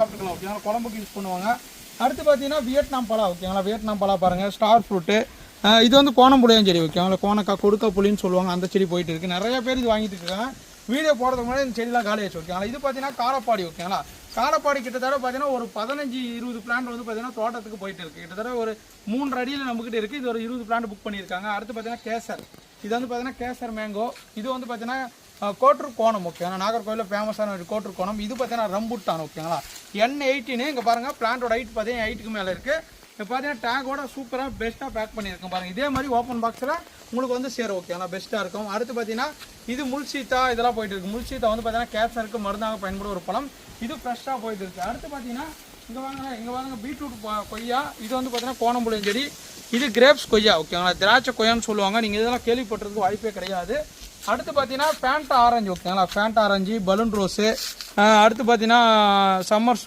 சாப்பிட்டுக்கலாம் ஓகேங்களா, குழம்புக்கு யூஸ் பண்ணுவாங்க. அடுத்து பார்த்தீங்கன்னா வியட்நாம் பலா ஓகேங்களா. வியட்நாம் பலா பாருங்கள், ஸ்டார் ஃப்ரூட்டு. இது வந்து கோணம்புளியம் செடி ஓகேங்களா. கோணக்காய் கொடுக்க புளின்னு சொல்லுவாங்க, அந்த செடி போயிட்டு இருக்குது. நிறைய பேர் இது வாங்கிட்டு இருக்காங்க. வீடியோ போடுறதுக்கு முன்னாடி இந்த செடியெலாம் காலி ஆச்சு ஓகேங்களா. இது பார்த்தீங்கன்னா காரப்பாடி ஓகேங்களா. காரப்பாடி கிட்டத்தட்ட பார்த்தீங்கன்னா ஒரு 15-20 பிளான்ட் வந்து பார்த்தீங்கன்னா தோட்டத்துக்கு போயிட்டு இருக்குது. கிட்டத்தட்ட ஒரு 3 அடியில் நம்மகிட்ட இருக்குது. இது ஒரு 20 பிளான்ட் புக் பண்ணியிருக்காங்க. அடுத்து பார்த்தீங்கன்னா கேசர். இது வந்து பார்த்தீங்கன்னா கேசர் மேங்கோ. இது வந்து பார்த்தீங்கன்னா கோட்டூர் கோணம் ஓகேங்களா. நாகர்கோவிலில் ஃபேமஸான ஒரு கோட்டூர் கோணம். இது பார்த்தீங்கன்னா ரம்புட்டான் ஓகேங்களா. N18 இங்கே பாருங்கள். பிளான்ட்டோட ஹைட் பார்த்தீங்கன்னா 8க்கு மேலே இருக்குது. இப்போ பார்த்தீங்கன்னா டேங்கோட சூப்பராக பெஸ்ட்டாக பேக் பண்ணியிருக்கேன் பாருங்கள். இதே மாதிரி ஓப்பன் பாக்ஸில் உங்களுக்கு வந்து சேரும் ஓகேங்களா, பெஸ்ட்டாக இருக்கும். அடுத்து பார்த்தீங்கன்னா இது முல்சீத்தா இதெல்லாம் போயிட்டு இருக்குது. முல்சீத்தா வந்து பார்த்தீங்கன்னா கேன்சருக்கு மருந்தாக பயன்படும் ஒரு பழம். இது ஃப்ரெஷ்ஷாக போயிட்டு இருக்குது. அடுத்து பார்த்தீங்கன்னா இங்கே வாங்க பீட்ரூட் கொய்யா. இது வந்து பார்த்தீங்கன்னா கோணம்புளியம் செடி. இது கிரேப்ஸ் கொய்யா ஓகேங்களா. திராட்சை கொய்யான்னு சொல்லுவாங்க. நீங்கள் இதெல்லாம் கேள்விப்பட்டிருக்கு வாய்ப்பே கிடையாது. அடுத்து பார்த்தீங்கன்னா ஃபேண்டா ஆரஞ்சு ஓகேங்களா. Fanta orange, balloon rose. அடுத்து பார்த்தீங்கன்னா சம்மர்